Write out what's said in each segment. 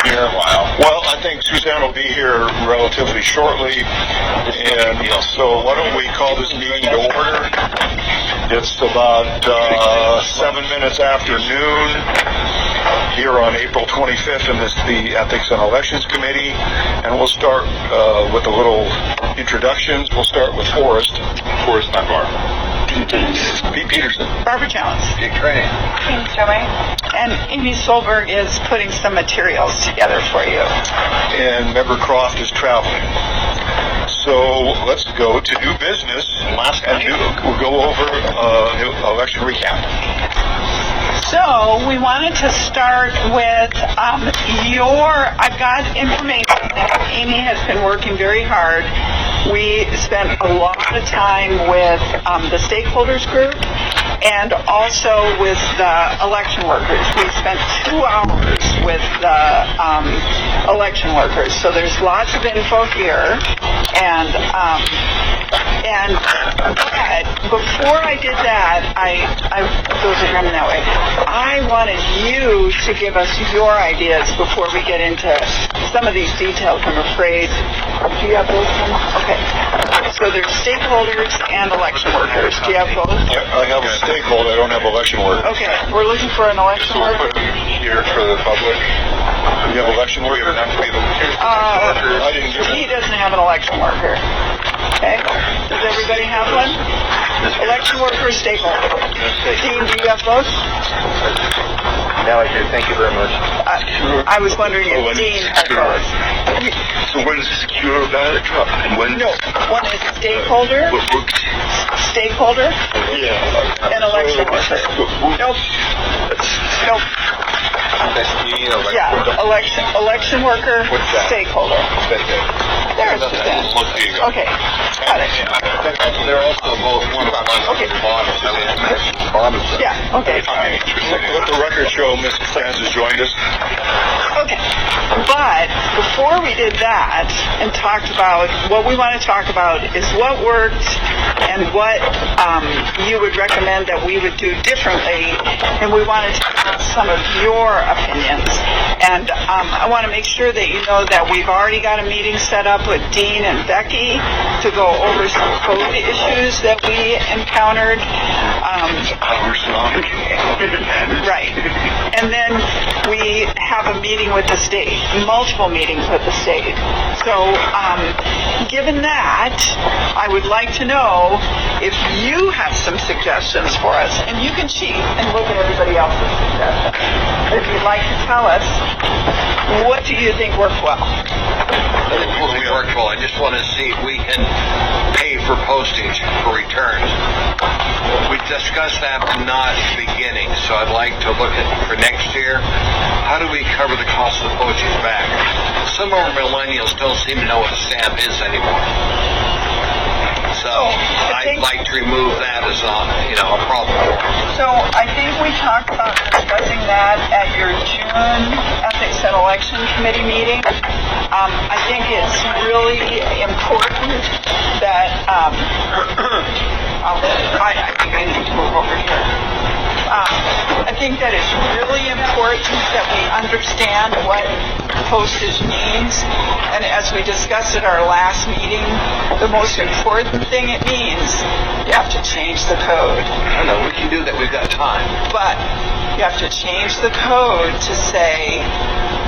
here? Well, I think Suzanne will be here relatively shortly, and so why don't we call this meeting to order? It's about 7 minutes after noon here on April 25th, and this is the Ethics and Elections Committee, and we'll start with a little introductions. We'll start with Forrest Dunbar. Pete Peterson. Barbara Jones. Dick Crane. And Amy Solberg is putting some materials together for you. And Member Croft is traveling. So let's go to new business. We'll go over new election recap. So we wanted to start with I've got information that Amy has been working very hard. We spent a lot of time with the stakeholders group and also with the election workers. We spent 2 hours with the election workers. So there's lots of info here. And but before I did that, those are coming that way. I wanted you to give us your ideas before we get into some of these details. I'm afraid. Do you have those ones? Okay. So there's stakeholders and election workers. Do you have both? I have a stakeholder. I don't have election workers. Okay. We're looking for an election So we'll worker. put them here for the public. You have election workers? I didn't get He doesn't have an election worker. Okay. Does everybody have one? Election worker, stakeholder. Dean, do you have both? Now I do. Thank you very much. I was wondering if Dean had both. So when is the secure ballot drop? And when? No, one is stakeholder, Yeah. and election worker. Nope. Yeah, election worker, stakeholder. There's Suzanne. Okay, got it. They're also both one of Okay. bottom. Yeah, okay. Let the record show Ms. Franz has joined us. Okay, but before we did that and talked about what we want to talk about is what worked and what you would recommend that we would do differently, and we wanted to have some of your opinions. And I want to make sure that you know that we've already got a meeting set up with Dean and Becky to go over some code issues that we encountered. Right. And then we have a meeting with the state, multiple meetings with the state. So given that, I would like to know if you have some suggestions for us, and you can cheat and look at everybody else's suggestions. If you'd like to tell us, what do you think worked well? We worked well. I just want to see if we can pay for postage for returns. We discussed that not at the beginning, so I'd like to look at for next year. How do we cover the cost of postage back? Some of our millennials don't seem to know what a stamp is anymore. So I'd like to remove that as a problem. So I think we talked about discussing that at your June Ethics and Election Committee meeting. I think it's really important that I think I need to move over here. I think that it's really important that we understand what postage means. And as we discussed at our last meeting, the most important thing it means, you have to change the code. I know, we can do that. We've got time. But you have to change the code to say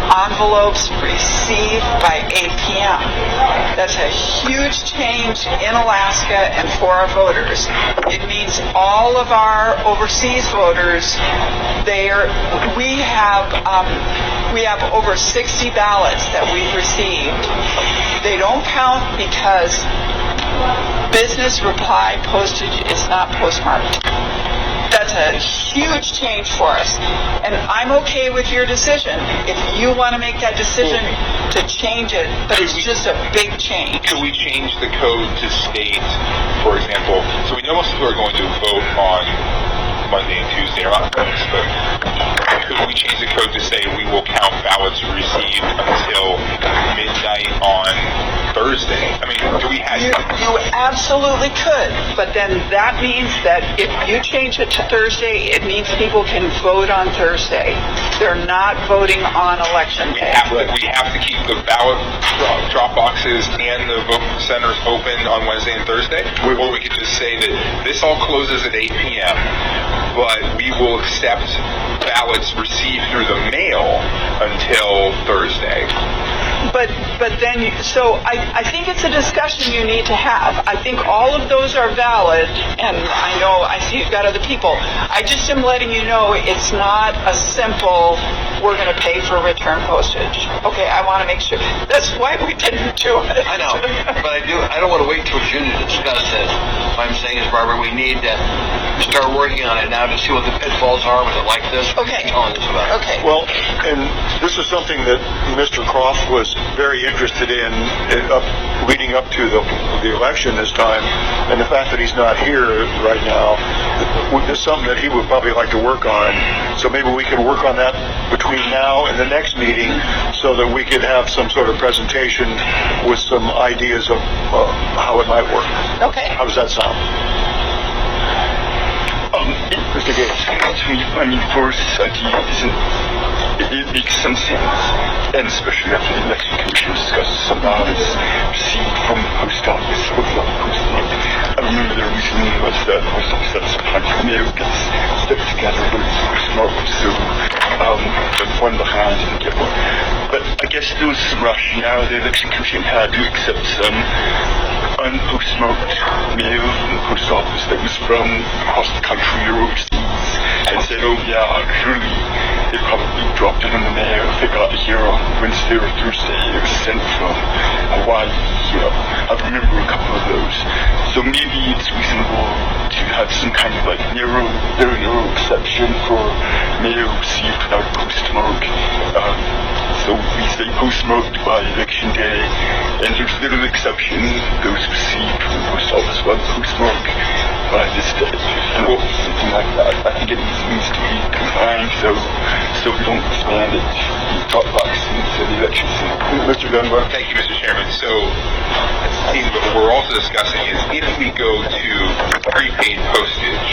envelopes received by 8 p.m. That's a huge change in Alaska and for our voters. It means all of our overseas voters, we have over 60 ballots that we've received. They don't count because business reply postage is not postmarked. That's a huge change for us. And I'm okay with your decision if you want to make that decision to change it, but it's just a big change. Could we change the code to state, for example, so we know most people are going to vote on Monday and Tuesday, or not votes, but could we change the code to say we will count ballots received until midnight on Thursday? I mean, do we have... You absolutely could, but then that means that if you change it to Thursday, it means people can vote on Thursday. They're not voting on election We day. have to keep the ballot drop boxes and the vote centers open on Wednesday and Thursday? Or we could just say that this all closes at 8 p.m., but we will accept ballots received through the mail until Thursday. But then, so I think it's a discussion you need to have. I think all of those are valid, and I know, I see you've got other people. I just am letting you know it's not a simple, we're going to pay for return postage. Okay, I want to make sure. That's why we didn't do it. I know, but I don't want to wait till June to discuss this. What I'm saying is, Barbara, we need to start working on it now to see what the pitfalls are with it like this. Okay. Telling us about it. Okay. Well, and this is something that Mr. Croft was very interested in leading up to the election this time, and the fact that he's not here right now is something that he would probably like to work on. So maybe we can work on that between now and the next meeting so that we could have some sort of presentation with some ideas of how it might work. Okay. How does that sound? Mr. Gates. I mean, for society, it makes some sense, and especially after the election commission discussed some ballots received from the post office or the post office. I remember the reason was that the post office had sometimes Americans stuck together with postmark, so one behind didn't get one. But I guess there was some rationale the election commission had to accept some unpostmarked mail from the post office that was from across the country or overseas, and said, oh yeah, surely they probably dropped it in the mail if they got it here on Wednesday or Thursday. It was sent from Hawaii. I remember a couple of those. So maybe it's reasonable to have some kind of like very narrow exception for mail received without a postmark. So we say postmarked by election day, and there's little exception, those received from the post office by postmark by this day. Or something like that. I think it needs to be confined so we don't expand it, drop box into the election season. Mr. Dunbar? Thank you, Mr. Chairman. So, what we're also discussing is if we go to prepaid postage,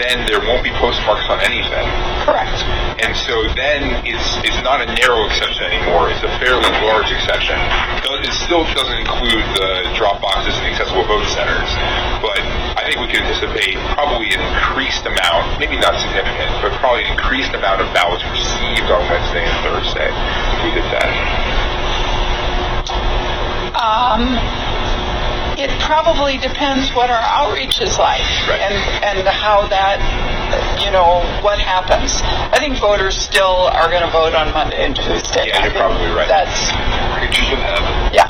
then there won't be postmarks on anything. Correct. And so then it's not a narrow exception anymore. It's a fairly large exception. It still doesn't include the drop boxes and accessible vote centers, but I think we can anticipate probably an increased amount, maybe not significant, but probably an increased amount of ballots received on Wednesday and Thursday if we did that. It probably depends what our outreach is like, Right. and how that, what happens. I think voters still are going to vote on Monday and Tuesday. Yeah, you're probably right. That's, Creatures of heaven. yeah.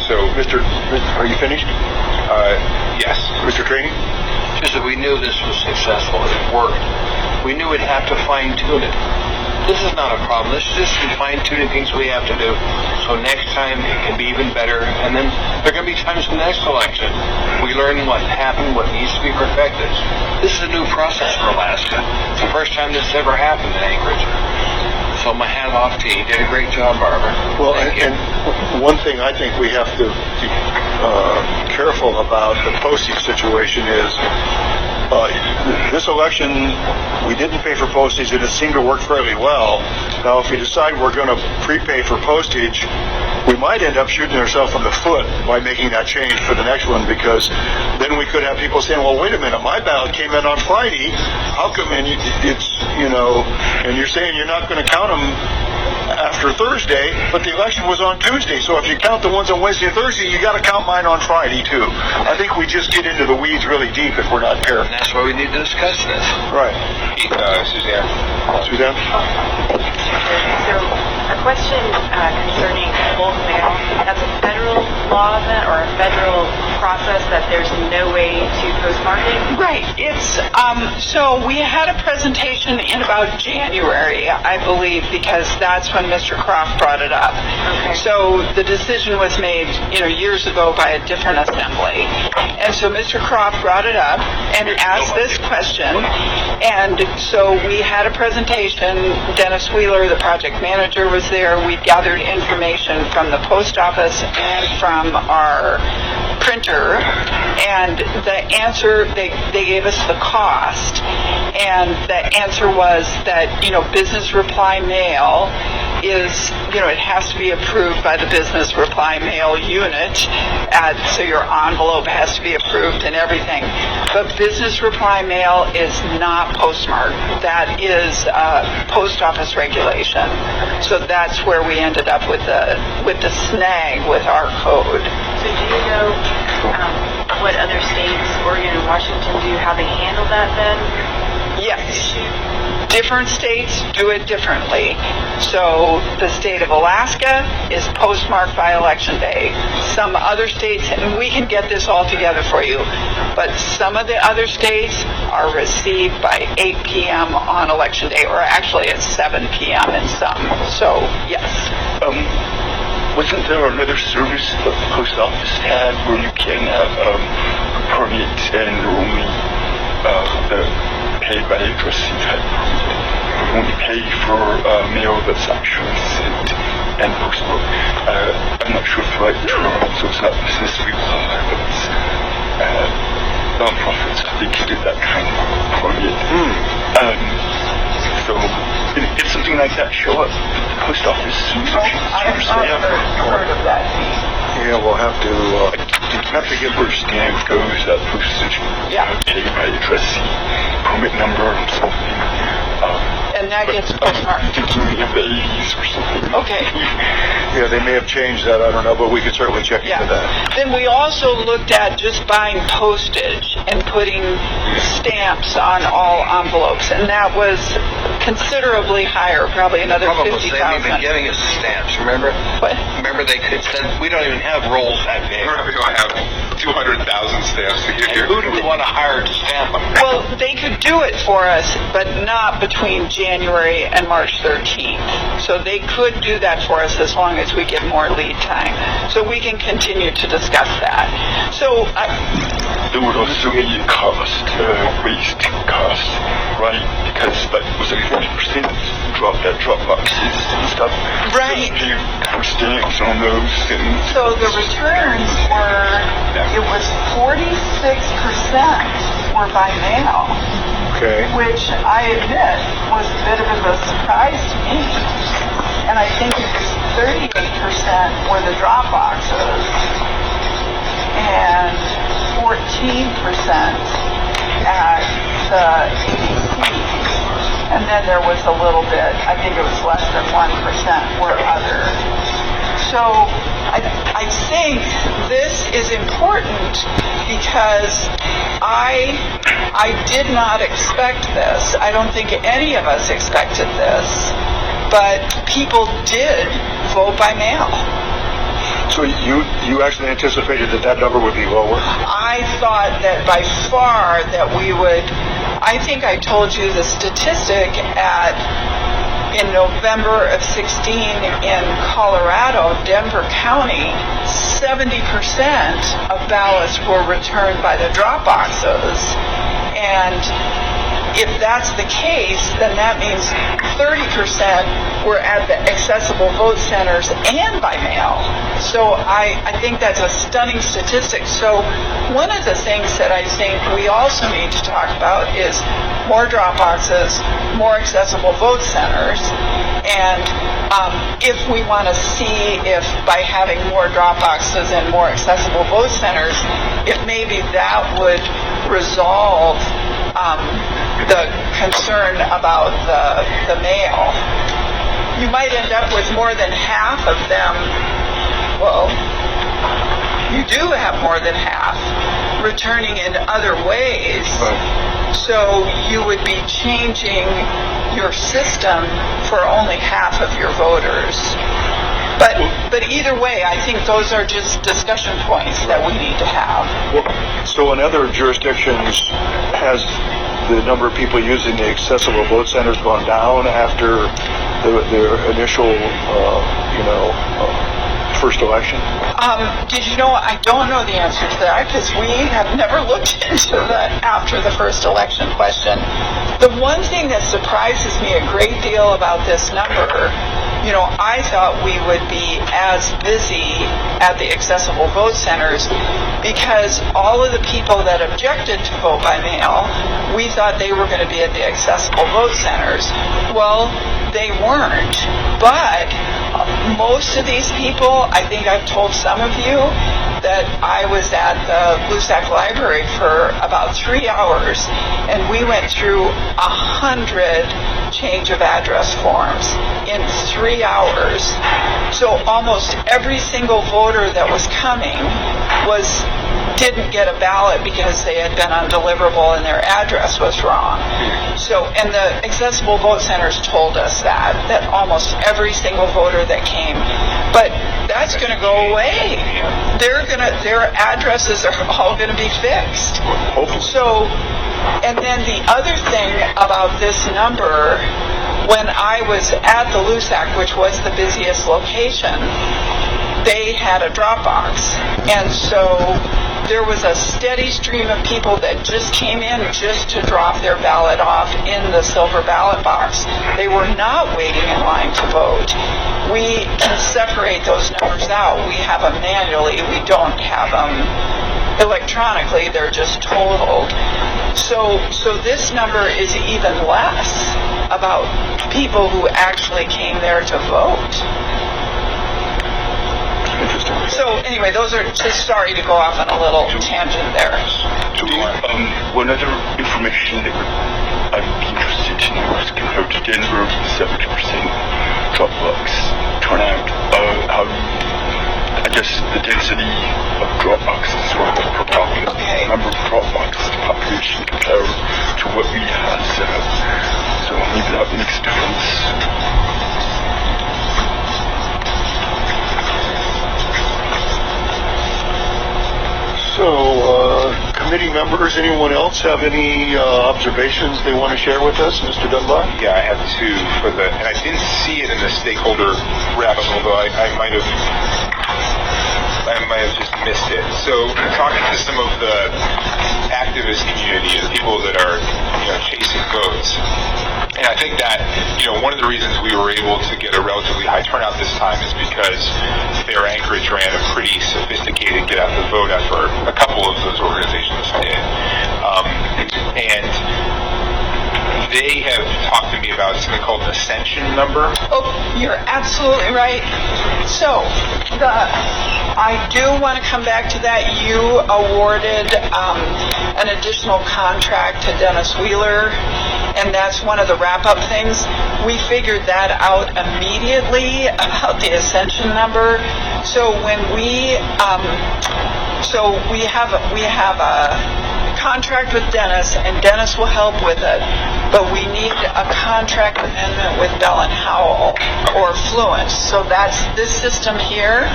So, Are you finished? yes. Mr. Trainee? Just that we knew this was successful, it worked. We knew we'd have to fine-tune it. This is not a problem. This is just some fine-tuning things we have to do. So next time it can be even better. And then there are going to be times in the next election we learn what happened, what needs to be perfected. This is a new process for Alaska. It's the first time this ever happened in Anchorage. So my hat off to you. You did a great job, Barbara. Well, Thank you. and one thing I think we have to be careful about the postage situation is this election, we didn't pay for postage, and it seemed to work fairly well. Now, if we decide we're going to prepay for postage, we might end up shooting ourselves in the foot by making that change for the next one, because then we could have people saying, well, wait a minute, my ballot came in on Friday. How come and you're saying you're not going to count them after Thursday, but the election was on Tuesday. So if you count the ones on Wednesday and Thursday, you got to count mine on Friday too. I think we just get into the weeds really deep if we're not And careful. that's why we need to discuss this. Right. Suzanne. Suzanne? So, a question concerning bulk mail. That's a federal law then, or a federal process that there's no way to postmark it? Right. It's so we had a presentation in about January, I believe, because that's when Mr. Croft brought it up. Okay. So the decision was made, years ago by a different assembly. And so Mr. Croft brought it up and asked this question. And so we had a presentation. Dennis Wheeler, the project manager, was there, we gathered information from the post office and from our printer, and the answer, they gave us the cost, and the answer was that, business reply mail is, it has to be approved by the business reply mail unit, so your envelope has to be approved and everything. But business reply mail is not postmarked. That is post office regulation. So that's where we ended up with the snag with our code. So do you know what other states, Oregon and Washington, do, how they handle that then? Yes. Different states do it differently. So the state of Alaska is postmarked by Election Day. Some other states, and we can get this all together for you, but some of the other states are received by 8 p.m. on Election Day, or actually it's 7 p.m. in some. So, yes. Wasn't there another service that the post office had where you can have a permit and only paid by address type? You only pay for mail that's actually sent and postmarked. I'm not sure if the right term, so it's not business reply, but it's non-profits. I think you did that kind of permit. So if something like that show up at the post office, I've heard of that. Yeah, we'll have to get first scan goes that postage, paid by address, permit number, or something. And that gets postmarked. FAs or something. Okay. Yeah, they may have changed that, I don't know, but we could certainly check into that. Then we also looked at just buying postage and putting stamps on all envelopes, and that was considerably higher, probably another Problem is, they've even $50,000. giving us stamps, remember? What? Remember they said, we don't even have rolls that big. We don't have 200,000 stamps to give here. Who do we want to hire to stamp them? Well, they could do it for us, but not between January and March 13th. So they could do that for us as long as we get more lead time. So we can continue to discuss that. So There would also be a cost, waste cost, right? Because that was a 40% drop boxes and stuff. Right. So you pay stamps on those and So the returns it was 46% were by mail, Okay. which I admit was a bit of a surprise to me. And I think it was 38% were the drop boxes, and 14% at the ADCs. And then there was a little bit, I think it was less than 1% were other. So I think this is important because I did not expect this. I don't think any of us expected this, but people did vote by mail. So you actually anticipated that number would be lower? I thought that by far that we would, I think I told you the statistic in November of 16 in Colorado, Denver County, 70% of ballots were returned by the drop boxes. And if that's the case, then that means 30% were at the accessible vote centers and by mail. So I think that's a stunning statistic. So one of the things that I think we also need to talk about is more drop boxes, more accessible vote centers, and if we want to see if by having more drop boxes and more accessible vote centers, if maybe that would resolve the concern about the mail. You might end up with more than half of them. Well, you do have more than half returning in other ways. So you would be changing your system for only half of your voters. But either way, I think those are just discussion points that we need to have. So in other jurisdictions, has the number of people using the accessible vote centers gone down after the initial, first election? Did you know, I don't know the answer to that because we have never looked into that after the first election question. The one thing that surprises me a great deal about this number I thought we would be as busy at the accessible vote centers because all of the people that objected to vote by mail, we thought they were going to be at the accessible vote centers. Well, they weren't. But most of these people, I think I've told some of you that I was at the Bluesack Library for about 3 hours, and we went through 100 change of address forms in 3 hours. So almost every single voter that was coming didn't get a ballot because they had been undeliverable and their address was wrong. So, and the accessible vote centers told us that almost every single voter that came, but that's going to go away. Their addresses are all going to be fixed. So, and then the other thing about this number, when I was at the LUSAC, which was the busiest location, they had a drop box. And so there was a steady stream of people that just came in just to drop their ballot off in the silver ballot box. They were not waiting in line to vote. We can separate those numbers out. We have them manually. We don't have them electronically. They're just totaled. So this number is even less about people who actually came there to vote. Interesting. So anyway, those are just sorry to go off on a little tangent there. One other information that I'd be interested in was compared to Denver, 70% Dropbox turnout. I guess the density of Dropboxes or the per capita number of Dropboxes to population compared to what we have set up. So maybe that makes a difference. So, committee members, anyone else have any observations they want to share with us? Mr. Dunbar? Yeah, I had two and I didn't see it in the stakeholder wrap-up, although I might have just missed it. So, talking to some of the activist community, the people that are, chasing votes, and I think that, one of the reasons we were able to get a relatively high turnout this time is because Fair Anchorage ran a pretty sophisticated get out the vote effort. A couple of those organizations did. And they have talked to me about something called an ascension number. Oh, you're absolutely right. So, I do want to come back to that. You awarded an additional contract to Dennis Wheeler, and that's one of the wrap-up things. We figured that out immediately about the ascension number. So when we have a contract with Dennis, and Dennis will help with it, but we need a contract amendment with Bell and Howell or Fluence. So that's this system here.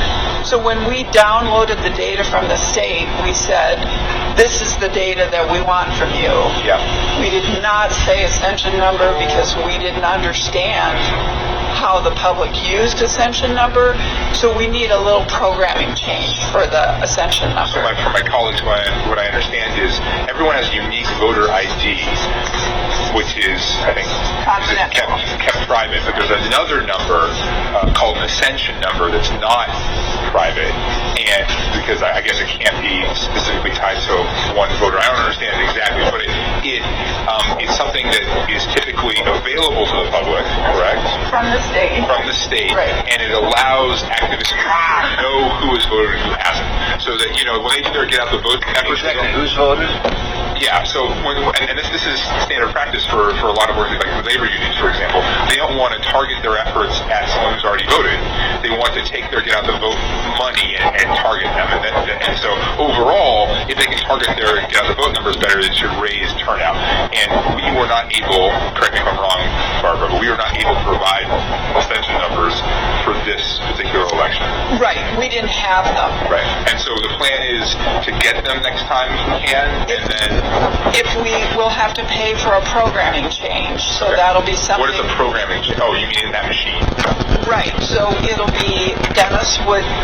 So when we downloaded the data from the state, we said, this is the data that we want from you. Yeah. We did not say ascension number because we didn't understand how the public used ascension number, so we need a little programming change for the ascension number. So for my colleagues, what I understand is everyone has a unique voter ID, which is, I think, kept private, but there's another number called an ascension number that's not private, and because I guess it can't be specifically tied to one voter. I don't understand it exactly, but it's something that is typically available to the public, correct? From the state. Right. And it allows activists to know who has voted and who hasn't. So that, when they do their get out the vote efforts, Who's voted? yeah, so this is standard practice for a lot of organizations, like labor unions, for example. They don't want to target their efforts at someone who's already voted. They want to take their get out the vote money and target them. And so overall, if they can target their get out the vote numbers better, it should raise turnout. And we were not able, correct me if I'm wrong, Barbara, but we were not able to provide ascension numbers for this particular election. Right, we didn't have them. Right. And so the plan is to get them next time we can, and then... If we will have to pay for a programming change, so that'll be something... What is a programming change? Oh, you mean in that machine? Right, So it'll be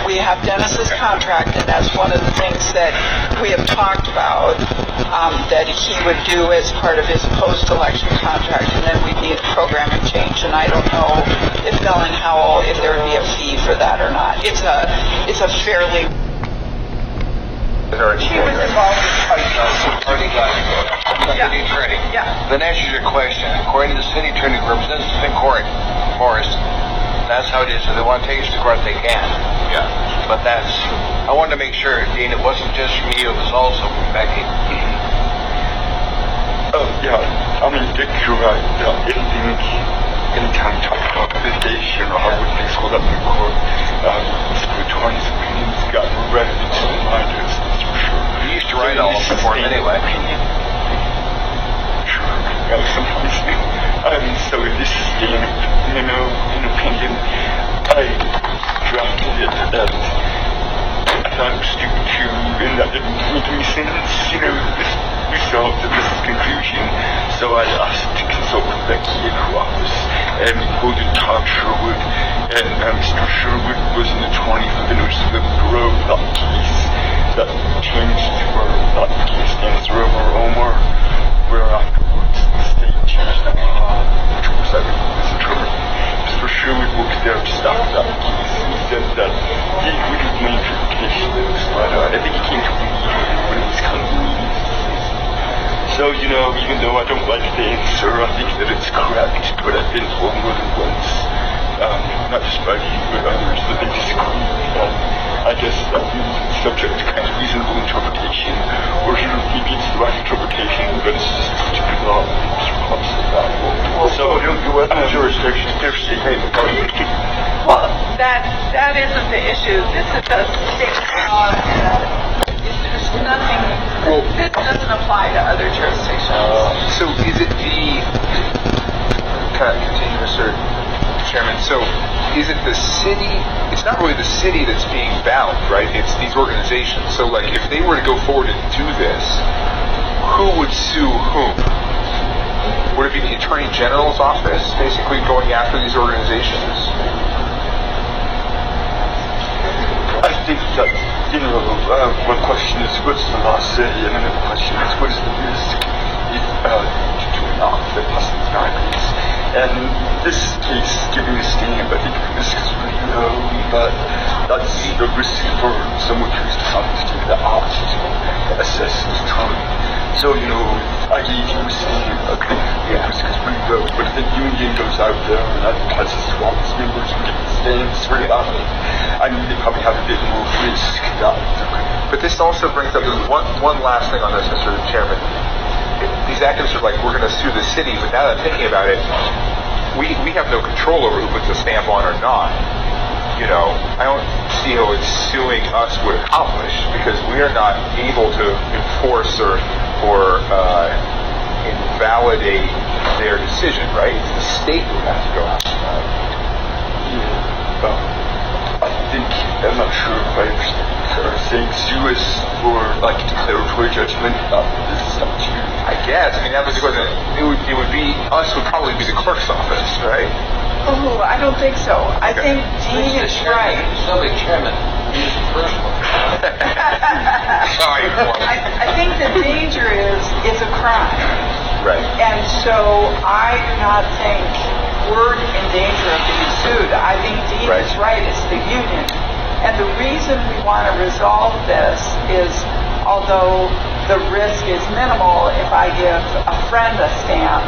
we have Dennis's contract, and that's one of the things that we have talked about, that he would do as part of his post-election contract, and then we'd need a programming change, and I don't know if Bell and Howell, if there would be a fee for that or not. It's a fairly... She was involved with City attorney. Yeah. That answers your question. According to the city attorney who represents the court, Morris, that's how it is. If they want to take us to court, they can. Yeah. But I wanted to make sure, Dean, it wasn't just from you, it was also from Becky. Yeah, I mean, Dick, you're right. Anytime you talk about litigation or how would things hold up in court, the attorney's opinions got read into the minds, that's for sure. You used to write all of them for him anyway. Sure, sometimes. So in this game, an opinion, I drafted it and I thought it was stupid too, and that didn't make any sense, resolved to this conclusion. So I asked to consult with Becky and who was, and we quoted Todd Sherwood, and Mr. Sherwood was an attorney for the notice of the Bureau, that case that changed where that case stands over Omar, where afterwards the state changed the law, which was I think was attorney. Mr. Sherwood worked there to stop that case. He said that he would have made interpretations, but I think he came to believe it when it was convenient. So, even though I don't like the answer, I think that it's correct, but I've been told more than once, not just by you, but others, that they disagree. I guess that means it's subject to kind of reasonable interpretation, or maybe it's the right interpretation, but it's just a stupid law that makes perhaps valuable. So, other jurisdictions, there's state Well, that isn't the issue. This is a state law, and there's nothing... this doesn't apply to other jurisdictions. So is it the... Can I continue, Mr. Chairman? So is it the city... It's not really the city that's being bound, right? It's these organizations. So, if they were to go forward and do this, who would sue whom? Would it be the Attorney General's office, basically going after these organizations? I think that, one question is what's the law say, and another question is what is the risk if to not the possible guidance. And this case, giving a stamp, I think the risk is pretty low, but that's the risk for someone who's trying to the art to assess his time. So, I gave you a stamp, I think the risk is pretty low, but if the union goes out there and advertises to all its members and get the stamps very often, they probably have a bit more risk. But this also brings up one last thing on this, Mr. Chairman. These activists are like, we're going to sue the city, but now that I'm thinking about it, we have no control over who puts a stamp on or not. I don't see how it's suing us would accomplish, because we are not able to enforce or invalidate their decision, right? It's the state who has to go after that. I think, I'm not sure if I understand. Saying sue us for declaratory judgment, this is up to you. I guess. That was the question. It would be us. Would probably be the clerk's office, right? Oh, I don't think so. I think Dean is right. Somebody, Chairman, use the first one. Sorry. I think the danger is it's a crime. Right. And so I do not think we're in danger of being sued. I think Dean is right. It's the union. And the reason we want to resolve this is, although the risk is minimal if I give a friend a stamp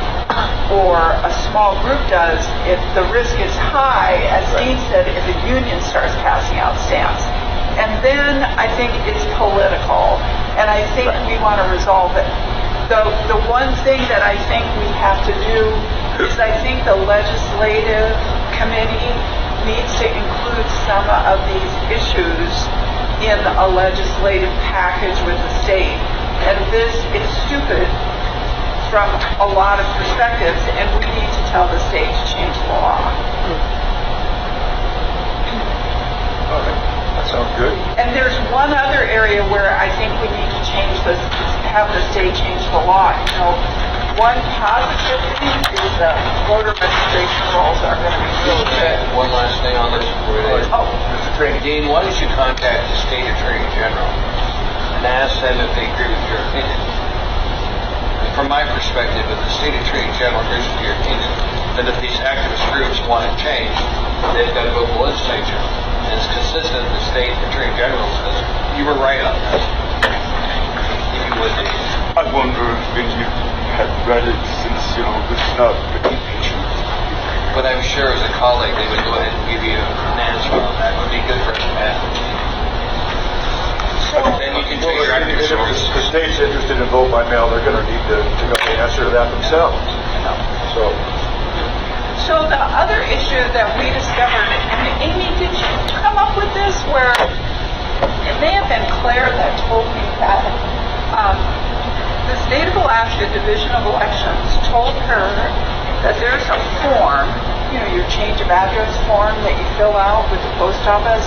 or a small group does, if the risk is high, as Dean said, if a union starts passing out stamps. And then I think it's political, and I think we want to resolve it. The one thing that I think we have to do is I think the legislative committee needs to include some of these issues in a legislative package with the state. And this is stupid from a lot of perspectives, and we need to tell the state to change the law. That sounds good. And there's one other area where I think we need to have the state change the law. One positive thing is the voter registration rolls are going to be really good. One last thing on this. Dean, why don't you contact the state attorney general and ask them if they agree with your opinion? And from my perspective, if the state attorney general agrees with your opinion, then if these activist groups want to change, they've got to go to the legislature. And it's consistent with the state attorney general says, you were right on this. If you would, Dean. I wonder when you had read it, since, it's not the impeachment. But I'm sure as a colleague, they would go ahead and give you an answer on that. It would be good for us to have. Then you can take your activist If groups. the state's interested in vote by mail, they're going to need to know the answer to that themselves. So the other issue that we discovered, and Amy, did you come up with this where it may have been Claire that told me that the state of Alaska Division of Elections told her that there's a form, your change of address form that you fill out with the post office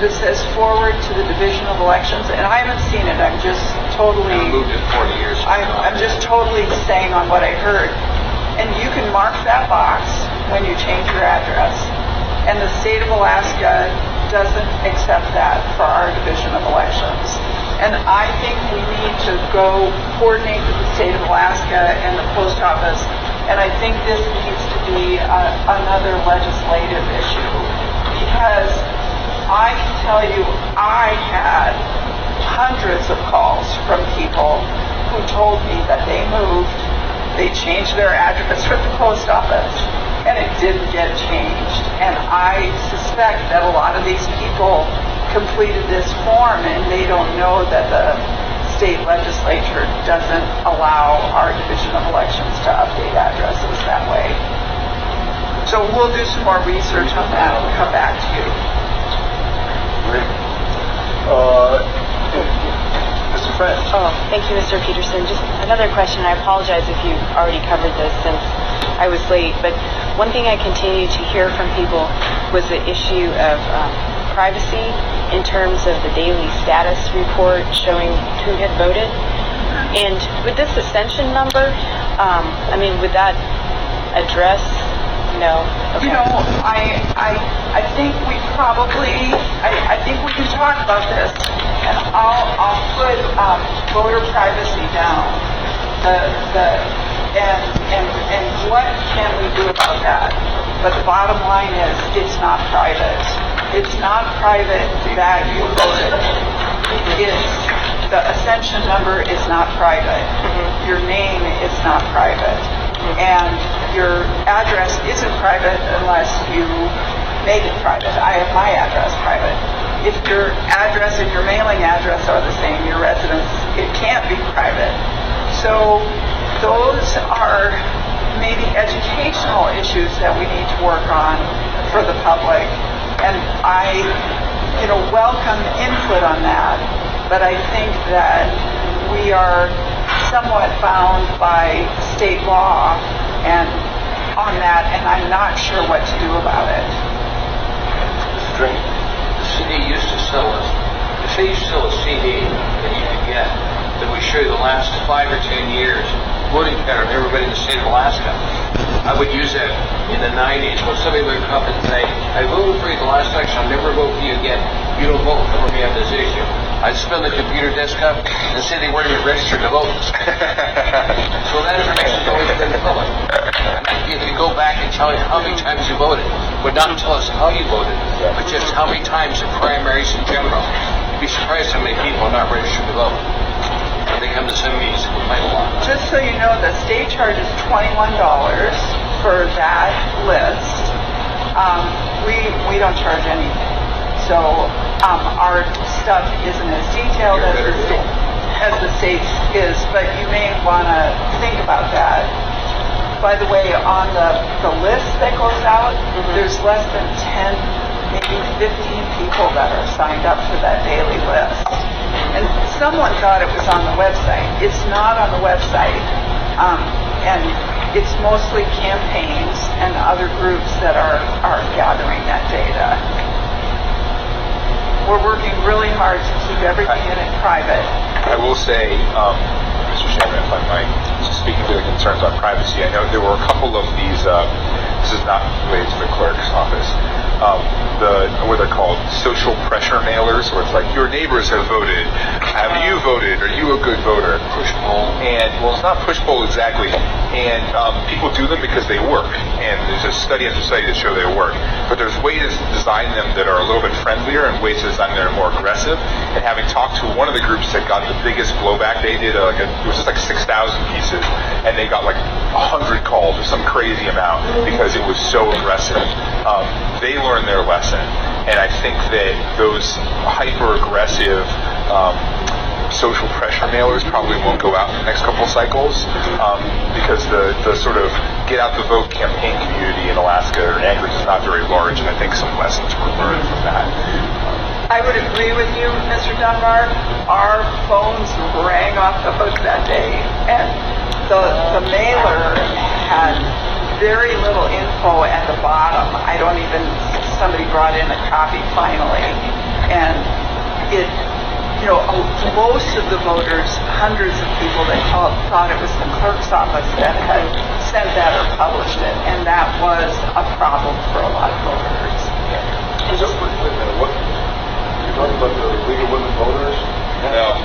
that says forward to the Division of Elections, and I haven't seen it. I'm just totally... I moved it 40 years ago. I'm just totally saying on what I heard. And you can mark that box when you change your address. And the state of Alaska doesn't accept that for our Division of Elections. And I think we need to go coordinate with the state of Alaska and the post office. And I think this needs to be another legislative issue. Because I can tell you, I had hundreds of calls from people who told me that they moved, they changed their address with the post office, and it didn't get changed. And I suspect that a lot of these people completed this form and they don't know that the state legislature doesn't allow our Division of Elections to update addresses that way. So we'll do some more research on that and come back to you. Mr. French. Oh, thank you, Mr. Peterson. Just another question. I apologize if you already covered this since I was late, but one thing I continue to hear from people was the issue of privacy in terms of the daily status report showing who had voted. And with this ascension number, would that address? No. Okay. I think we probably, I think we can talk about this, and I'll put voter privacy down. And what can we do about that? But the bottom line is, it's not private. It's not private that you voted. The ascension number is not private. Your name is not private. And your address isn't private unless you made it private. I have my address private. If your address and your mailing address are the same, your residence, it can't be private. So those are maybe educational issues that we need to work on for the public. And I, welcome input on that. But I think that we are somewhat bound by state law and on that, and I'm not sure what to do about it. The city used to sell us. The city used to sell a CD that you could get that would show you the last 5 or 10 years voting pattern of everybody in the state of Alaska. I would use that in the 90s when somebody would come up and say, I voted for you the last election, I'll never vote for you again. You don't vote for me on this issue. I'd spin the computer desktop and say they weren't even registered to vote. So that information's always been public. If you go back and tell you how many times you voted, but not tell us how you voted, but just how many times in primaries in general. You'd be surprised how many people are not registered to vote. They come to some meetings and complain a lot. Just so you know, the state charges $21 for that list. We don't charge anything. So our stuff isn't as detailed as the state's is, but you may want to think about that. By the way, on the list that goes out, there's less than 10, maybe 15 people that are signed up for that daily list. And someone thought it was on the website. It's not on the website. And it's mostly campaigns and other groups that are gathering that data. We're working really hard to keep everything in it private. I will say, Mr. Chairman, if I might, speaking to the concerns on privacy, I know there were a couple of these, this is not related to the clerk's office, the what they're called, social pressure mailers, where it's like, your neighbors have voted. Have you voted? Are you a good voter? Push poll. And, well, it's not push poll exactly. And people do them because they work. And there's a study after study that show they work. But there's ways to design them that are a little bit friendlier and ways to design them that are more aggressive. And having talked to one of the groups that got the biggest blowback, they did it was just like 6,000 pieces, and they got like 100 calls or some crazy amount because it was so aggressive. They learned their lesson, and I think that those hyper-aggressive social pressure mailers probably won't go out in the next couple cycles because the sort of get out the vote campaign community in Alaska or Anchorage is not very large, and I think some lessons were learned from that. I would agree with you, Mr. Dunbar. Our phones rang off the hook that day, and the mailer had very little info at the bottom. Somebody brought in a copy finally, and most of the voters, hundreds of people that called, thought it was the clerk's office that had sent that or published it, and that was a problem for a lot of voters. Wait a minute, what? You're talking about the League of Women Voters? No.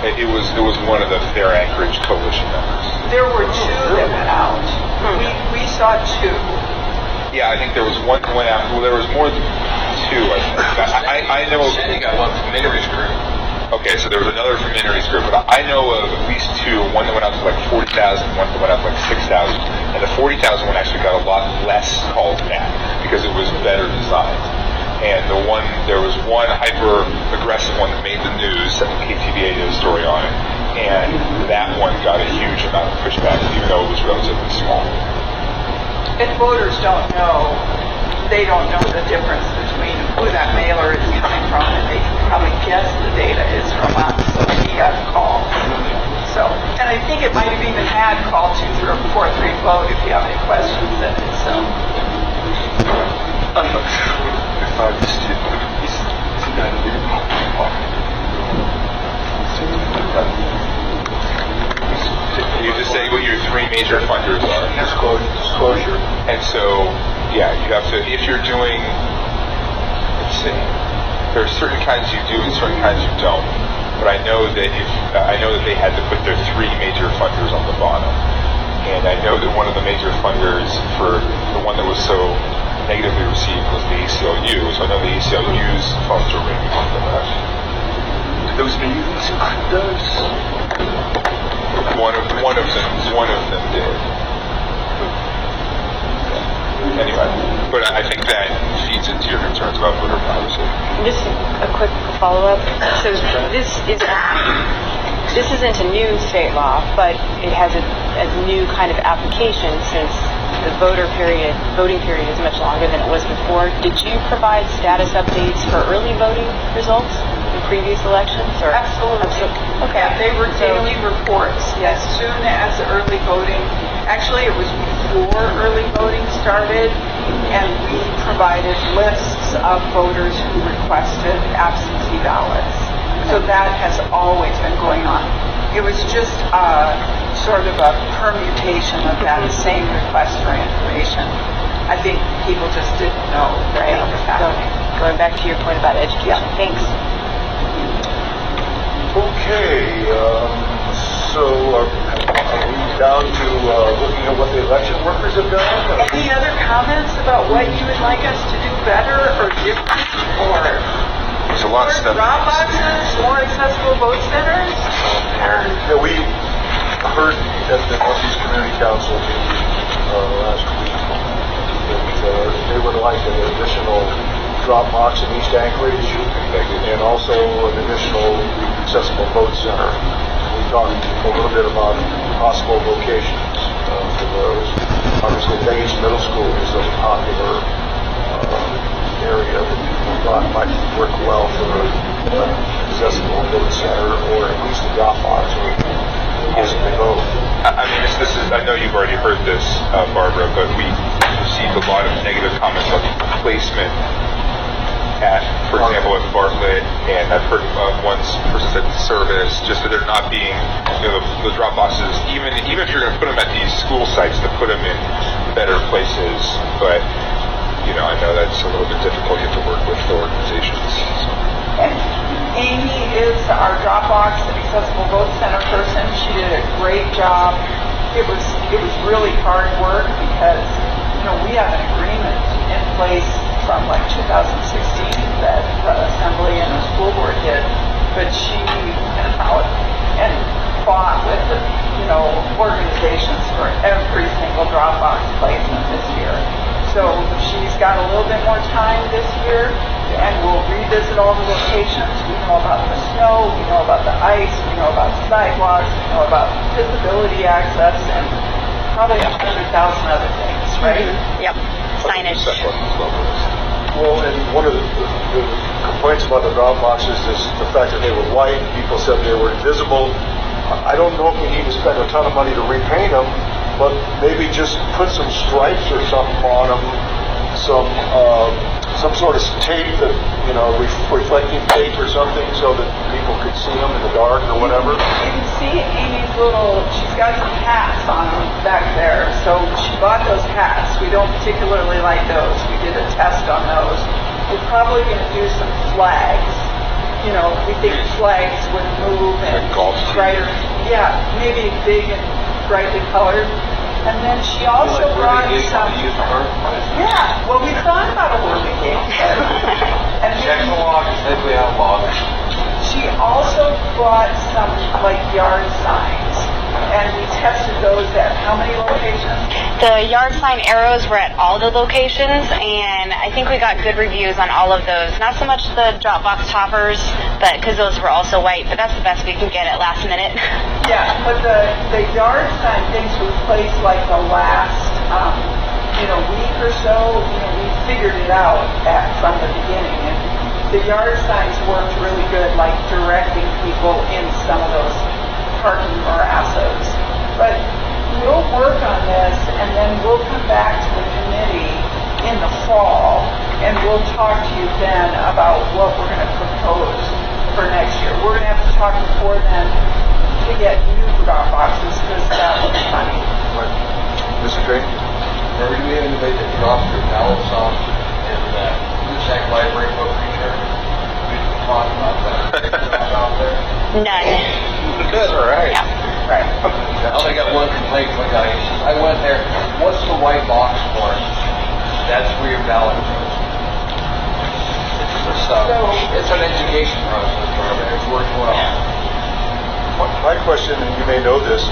It was one of the Fair Anchorage Coalition members. There were two that went out. We saw two. Yeah, I think there was one that went out. Well, there was more than two, I think. I know. Sandy got one from Minnery's group. Okay, so there was another from Minnery's group, but I know of at least two. One that went out to like 40,000, one that went out to like 6,000. And the 40,000 one actually got a lot less calls back because it was better designed. And there was one hyper-aggressive one that made the news, and KTVA did a story on it, and that one got a huge amount of pushback, even though it was relatively small. If voters don't know, they don't know the difference between who that mailer is coming from, and they can probably guess the data is from us, so we got a call. So, and I think it might have even had call 243 vote if you have any questions in it, so. I'm not sure if I understood, but isn't that a little You just say what your three major funders are. Disclosure. And so, yeah, you have to, if you're doing, let's see, there are certain kinds you do and certain kinds you don't. But I know that they had to put their three major funders on the bottom. And I know that one of the major funders for the one that was so negatively received was the ACLU. So I know the ACLU's phones are ringing off the back. those meetings include those? One of them did. Anyway, but I think that feeds into your concerns about voter privacy. Just a quick follow-up. So this isn't a new state law, but it has a new kind of application since the voting period is much longer than it was before. Did you provide status updates for early voting results in previous elections? Or? Absolutely. Okay. Yeah, they were daily reports. As soon as early voting, actually it was before early voting started, and we provided lists of voters who requested absentee ballots. So that has always been going on. It was just sort of a permutation of that same request for information. I think people just didn't know that that was happening. Going back to your point about education. Yeah. Thanks. Okay, so are we down to looking at what the election workers have done? Any other comments about what you would like us to do better or different, or There's a lot of more stuff. drop boxes, more accessible vote centers? Yeah, we heard at the Northeast Community Council meeting last week that they would like an additional drop box in East Anchorage and also an additional accessible vote center. We talked a little bit about possible locations for those. Obviously, Vegas Middle School is a popular area that people thought might work well for an accessible vote center, or at least a drop box where possibly vote. I mean, this is. I know you've already heard this, Barbara, but we received a lot of negative comments on placement at, for example, at Bartlett, and I've heard one person said service, just that they're not being, the drop boxes, even if you're going to put them at these school sites, to put them in better places, but, I know that's a little bit difficult. You have to work Accessible Vote Center person. She did a great job. It was really hard work because, we have an agreement in place from like 2016 that the Assembly and the school board did, but she went out and fought with the, organizations for every single Dropbox placement this year. So she's got a little bit more time this year, and we'll revisit all the locations. We know about the snow, we know about the ice, we know about sidewalks, we know about disability access, and probably 100,000 other things, right? Yep. Signage. Well, and one of the complaints about the drop boxes is the fact that they were white. People said they were invisible. I don't know if we need to spend a ton of money to repaint them, but maybe just put some stripes or something on them, some sort of tape that, reflecting tape or something so that people could see them in the dark or whatever. You can see Amy's she's got some hats on them back there. So she bought those hats. We don't particularly like those. We did a test on those. We're probably going to do some flags. We think flags would move and brighter. Yeah, maybe big and brightly colored. And then she also brought some. Yeah, well, we thought about a hurricane. And Check the log, if we have logs. she also brought some yard signs, and we tested those at how many locations? The yard sign arrows were at all the locations, and I think we got good reviews on all of those. Not so much the Dropbox toppers, but because those were also white, but that's the best we can get at last minute. Yeah, but the yard sign things we placed the last week or so. We figured it out from the beginning, and the yard signs worked really good, directing people in some of those parking morasses. But we'll work on this, and then we'll come back to the committee in the fall, and we'll talk to you then about what we're going to propose for next year. We're going to have to talk before then to get new drop boxes, because that would be funny. Mr. Drake? Are we doing anybody that dropped their ballots off in the Lusac Library book return? We didn't talk about that. Out there. None. Good, all right. Yeah. Right. I only got one complaint from a guy. He says, I went there. What's the white box for? That's where your ballot goes. So it's an education process for everybody. It's worked well. My question, and you may know this,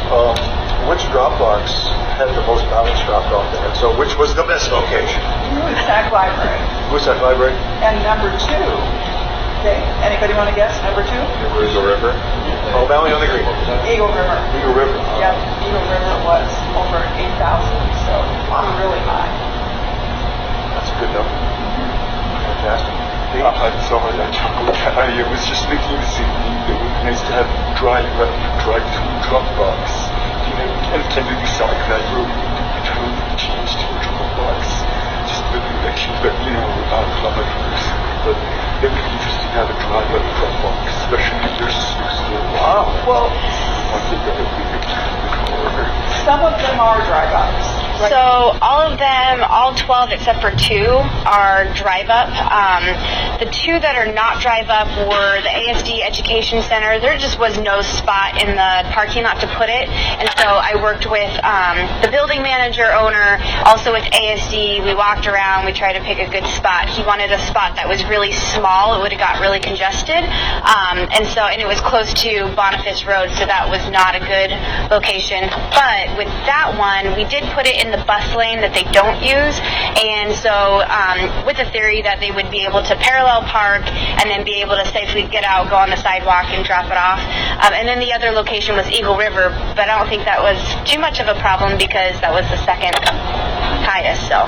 which Dropbox had the most ballots dropped off there? And so which was the best location? Lusac Library. Lusac Library? And number two, okay, anybody want to guess? Number two? Eagle River. Oh, Valley on the Green. Eagle River. Eagle River. Yep, Eagle River was over 8,000, so really high. That's a good number. Fantastic. So I was just thinking the same thing. It would be nice to have drive-through Dropbox. And can we decide that road to change to a Dropbox? Just with the election, but without kilometers. But it would be interesting to have a drive-through Dropbox, especially if there's still. Wow. Well, I think that would be good. some of them are drive-ups. Right? So all of them, all 12 except for 2 are drive-up. The 2 that are not drive-up were the ASD Education Center. There just was no spot in the parking lot to put it, and so I worked with the building manager owner, also with ASD. We walked around, we tried to pick a good spot. He wanted a spot that was really small. It would have got really congested, and it was close to Boniface Road, so that was not a good location. But with that one, we did put it in the bus lane that they don't use, and so with the theory that they would be able to parallel park and then be able to safely get out, go on the sidewalk, and drop it off. And then the other location was Eagle River, but I don't think that was too much of a problem because that was the second highest. So.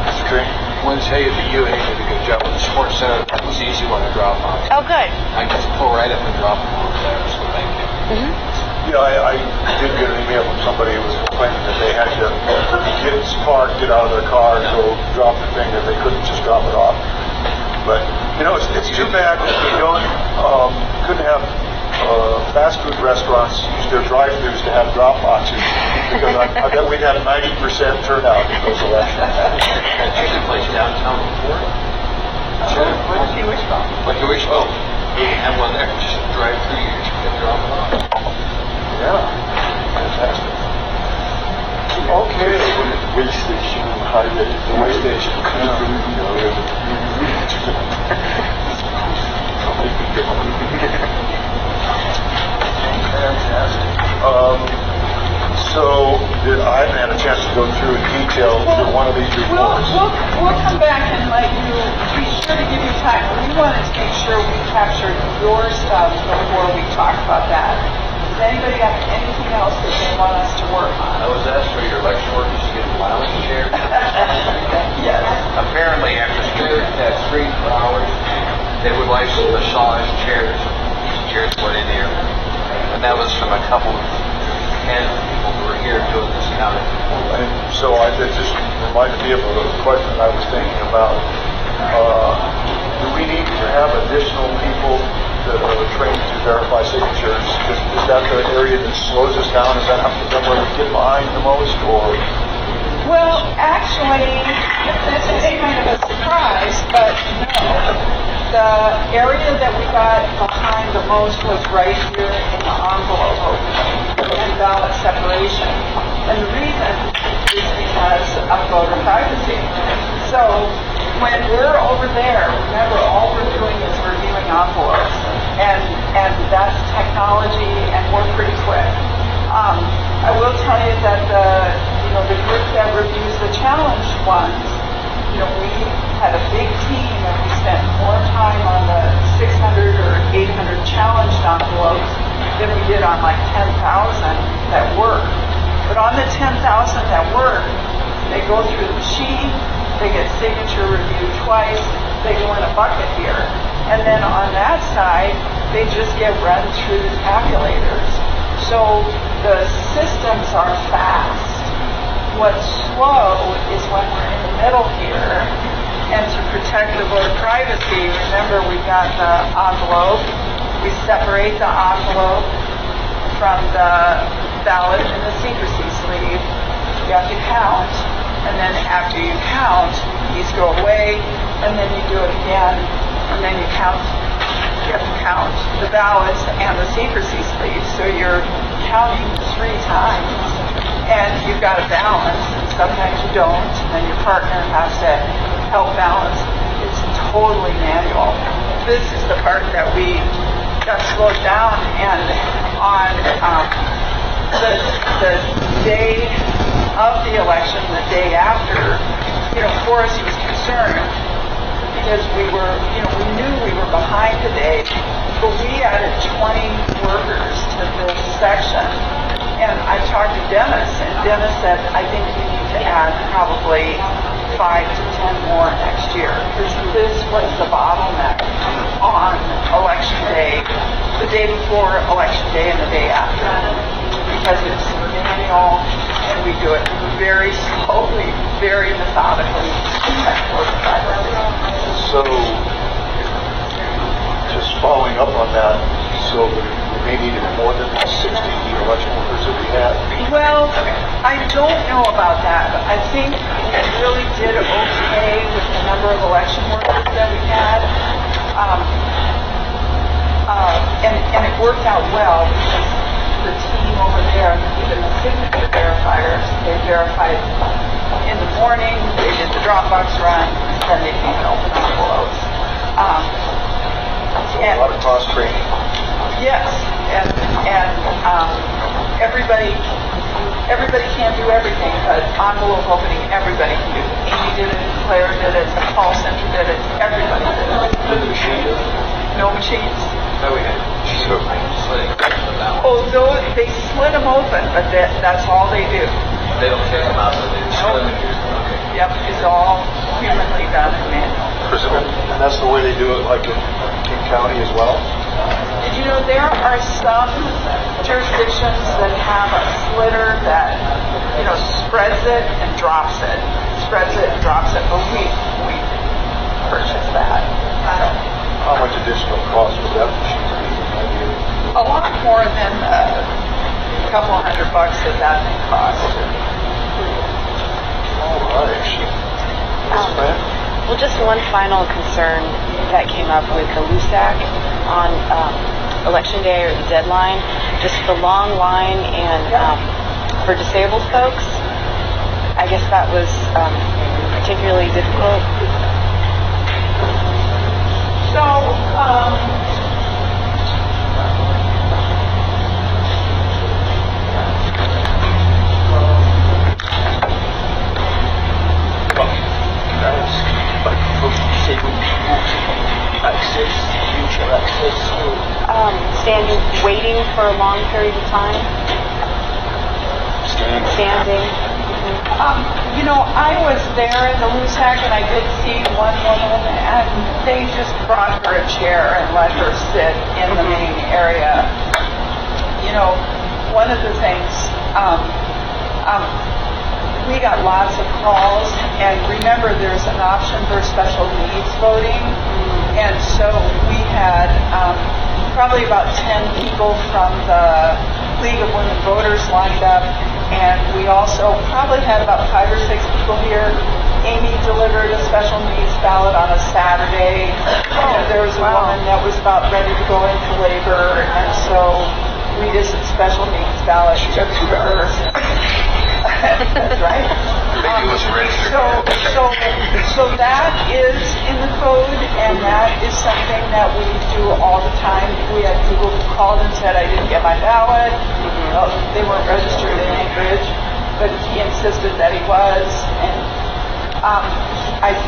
Mr. Green? I want to tell you that you did a good job with the sports center. That was the easy one to drop off. Oh, good. I just pull right up and drop them over there, so thank you. Mm-hmm. Yeah, I did get an email from somebody who was complaining that they had to get parked, get out of their car, and go drop the thing, that they couldn't just drop it off. But, it's too bad that we couldn't have fast food restaurants use their drive-thrus to have drop boxes, because I bet we'd have 90% turnout in those elections. That's usually a place downtown before. Like your Wishbone. We can have one there, just drive through, you can drop it off. Yeah, fantastic. Okay. Way station, highway. The way station. Fantastic. So I haven't had a chance to go through in detail through one of these reports. We'll come back and let you, be sure to give you time. We wanted to make sure we captured your stuff before we talk about that. Does anybody have anything else that they want us to work on? I was asked for your election workers to get lounge chairs. Yes. Apparently, after that 3 hours, they would like some massage chairs. Chairs put in here. And that was from a couple of people who were here doing this county. And so it just reminded me of a question I was thinking about. Do we need to have additional people that are trained to verify signatures? Is that the area that slows us down? Is that where we get behind the most, or? Well, actually, this is kind of a surprise, but no. The area that we got behind the most was right here in the envelope opening and ballot separation. And the reason is because of voter privacy. So when we're over there, remember, all we're doing is reviewing envelopes. And that's technology, and we're pretty quick. I will tell you that the group that reviews the challenge ones, we had a big team and we spent more time on the 600 or 800 challenged envelopes than we did on like 10,000 that work. But on the 10,000 that work, they go through the machine, they get signature reviewed twice, they go in a bucket here. And then on that side, they just get run through the calculators. So the systems are fast. What's slow is when we're in the middle here, and to protect the voter privacy, remember we've got the envelope, we separate the envelope from the ballot in the secrecy sleeve, you have to count, and then after you count, these go away, and then you do it again, and then you have to count the ballots and the secrecy sleeve, so you're counting 3 times. And you've got to balance, and sometimes you don't, and then your partner has to help balance. It's totally manual. This is the part that we got slowed down, and on the day of the election, the day after, Forrest was concerned because we knew we were behind today, but we added 20 workers to this section. And I talked to Dennis, and Dennis said, I think we need to add probably 5 to 10 more next year, because this was the bottleneck on election day, the day before election day and the day after, because it's manual, and we do it very slowly, very methodically. So, just following up on that, so we may need more than the 60 election workers that we had. Well, I don't know about that, but I think we really did okay with the number of election workers that we had. And it worked out well because the team over there, even the signature verifiers, they verified in the morning, they did the Dropbox run, then they came and opened envelopes. A lot of cross training. Yes, and everybody can't do everything, but envelope opening, everybody can do it. Amy did it, Claire did it, the call center did it, everybody did it. Did the machine do it? No machines. So we had slitting the ballot. Oh, they split them open, but that's all they do. They don't take them out, but they slit them. Okay. Yep, it's all humanly done and manual. And that's the way they do it, like in King County as well? There are some jurisdictions that have a slitter that, spreads it and drops it. Spreads it and drops it, but we purchase that. How much additional cost would that machine be? A lot more than a couple $100 that thing costs. All right. Yes, ma'am? Well, just one final concern that came up with the LUSAC on election day or the deadline, just the long line and for disabled folks. I guess that was particularly difficult. So, Like for disabled people to access, wheelchair access, or Standing, waiting for a long period of time. Standing. you know, I was there in the LUSAC and I did see one woman and they just brought her a chair and let her sit in the main area. You know, one of the things, we got lots of calls, and remember there's an option for special needs voting, and so we had probably about 10 people from the League of Women Voters lined up, and we also probably had about 5 or 6 people here. Amy delivered a special needs ballot on a Saturday. There was a woman that was about ready to go into labor, and so we did some special needs ballot. She got 2 ballots. That's right. Maybe it was registered. So that is in the code, and that is something that we do all the time. We had people who called and said, I didn't get my ballot. They weren't registered in Anchorage, but he insisted that he was. And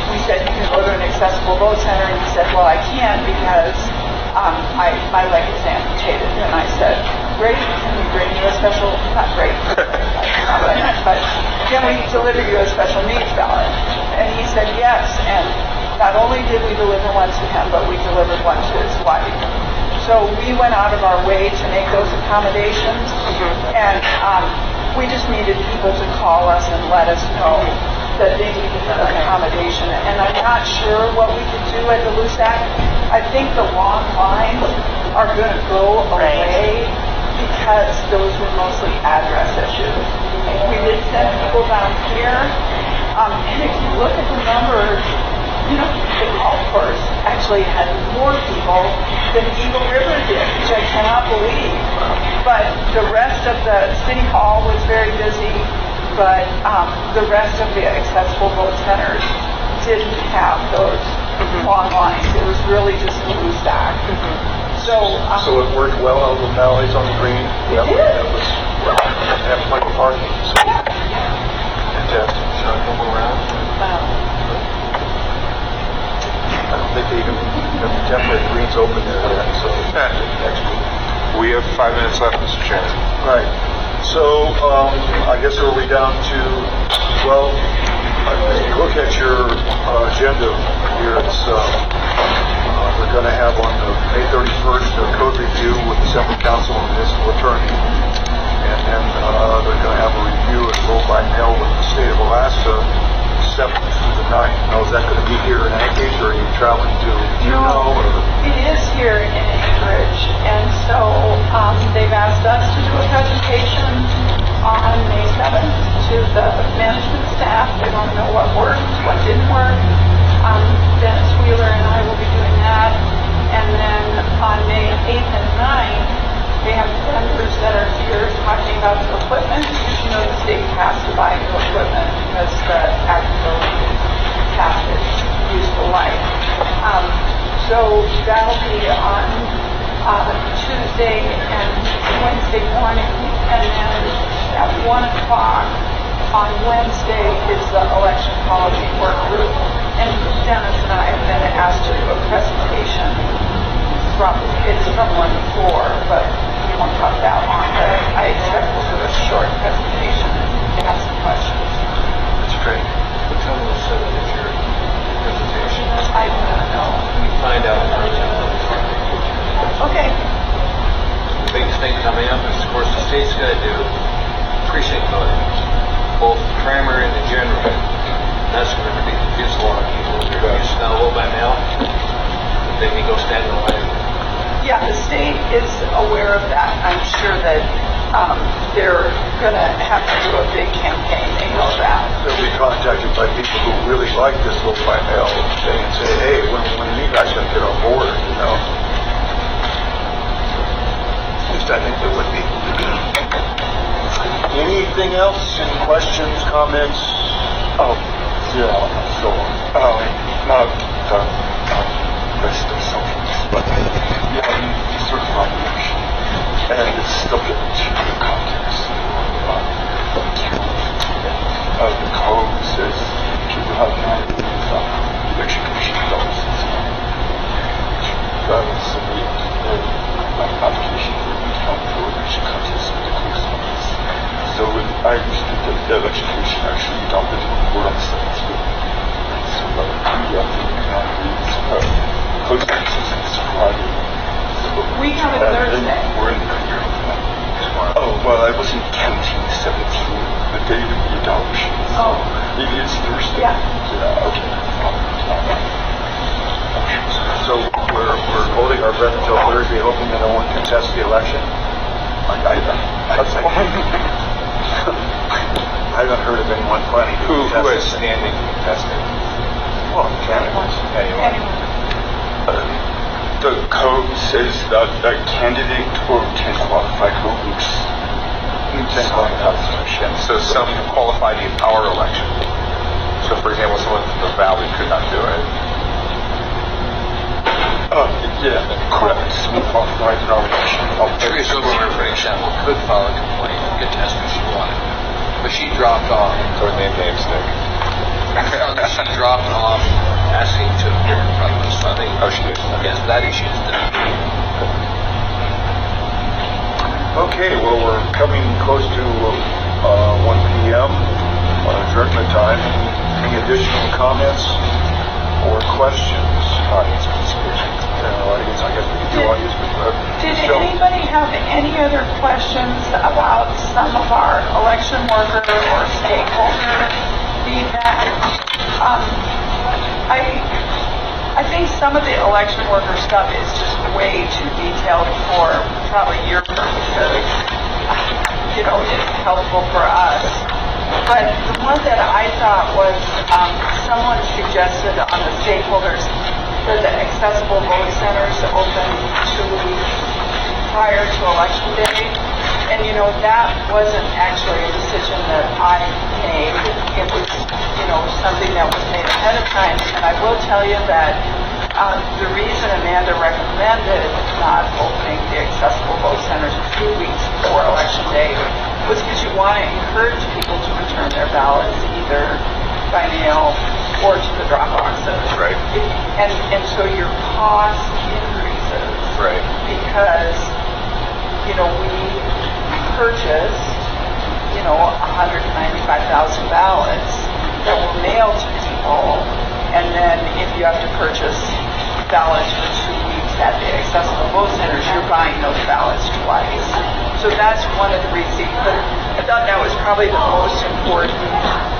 we said, you can go to an accessible vote center, and he said, well, I can't because my leg is amputated. And I said, great, can we bring you a special, not great, not what I meant, but can we deliver you a special needs ballot? And he said yes, and not only did we deliver one to him, but we delivered one to his wife. So we went out of our way to make those accommodations, and we just needed people to call us and let us know that they needed an accommodation. And I'm not sure what we could do at the LUSAC. I think the long lines are going to go away because those were mostly address issues. We did send people down here, and if you look at the numbers, you know, the golf course actually had more people than Eagle River did, which I cannot believe. But the rest of the city hall was very busy, but the rest of the accessible vote centers didn't have those long lines. It was really just the LUSAC. So it worked well, all the valleys on the green? It did. That was, they have plenty of parking, so fantastic. Should I come around? I don't think they even have the temporary greens open there yet, so next week. We have 5 minutes left, Mr. Chairman. Right. So, I guess are we down to, well, if you look at your agenda here, it's, we're going to have on the May 31st a code review with Assembly Council and Municipal Attorney. And then they're going to have a review and vote by mail with the state of Alaska 7th through the 9th. Now, is that going to be here in Anchorage, or are you traveling to Juneau? Or? It is here in Anchorage, and so they've asked us to do a presentation on May 7th to the management staff. They want to know what worked, what didn't work. Dennis Wheeler and I will be doing that. And then on May 8th and 9th, they have vendors that are here talking about the equipment. You know, the state has to buy new equipment because the agriculture is past its useful life. So that'll be on Tuesday and Wednesday morning, and then at 1 o'clock on Wednesday is the election policy work group. And Dennis and I have been asked to do a presentation it's from 1 to 4, but we won't talk that long, but I expect we'll do a short presentation and ask some questions. That's great. What time will set up your presentation? I don't know. We find out in our Okay. The biggest thing coming up is, of course, the state's going to do precinct voting, both the primary and the general. That's going to confuse a lot of people. They're used to now vote by mail. They can go stand in line. Yeah, the state is aware of that. I'm sure that they're going to have to do a big campaign. They know that. They'll be contacted by people who really like this vote by mail and say, hey, when are you guys going to get on board, you know? else? Any questions, comments? Oh, yeah, so, not the list of something, but yeah, the certified election, and it's subject to the context of the code says people have not election commission notices. That would submit an application for election contest with the clerk's office. So I understood that the election commission actually adopted the report on the 7th. So we have to close this Friday. We have it Thursday. We're in the career tomorrow. Oh, well, I wasn't counting 17, the day of the adoption. So maybe it's Thursday. Yeah. Yeah, okay. So we're holding our breath until Thursday, hoping that no one contests the election? That's fine. I haven't heard of anyone planning to Who contest has it. standing contested? Well, candidates. Anyone? The code says that a candidate or 10 qualified voters. 10 qualified voters. So some qualify the our election. So for example, someone from the Valley could not do it. Yeah, correct. We authorized an election. Teresa Silverman, for example, could file a complaint and get tested if she wanted, but she dropped off. So name stick. She dropped off asking to appear in front of us. So I think, Oh, she did. yes, that issue is done. Okay, well, we're coming close to 1 p.m. Adjournment time. Any additional comments or questions? Audience participation. Audience, I guess we can do audience. Did anybody have any other questions about some of our election worker or stakeholder feedback? I think some of the election worker stuff is just way too detailed for probably your purposes. It's helpful for us. But the one that I thought was, someone suggested on the stakeholders that the accessible vote centers open 2 weeks prior to election day. And that wasn't actually a decision that I made. It was, something that was made ahead of time. And I will tell you that the reason Amanda recommended not opening the accessible vote centers 2 weeks before election day was because you want to encourage people to return their ballots either by mail or to the drop boxes. Right. And so your cost increases. Right. Because, we purchased, 195,000 ballots that were mailed to people, and then if you have to purchase ballots for 2 weeks at the accessible vote centers, you're buying those ballots twice. So that's one of the reasons. But I thought that was probably the most important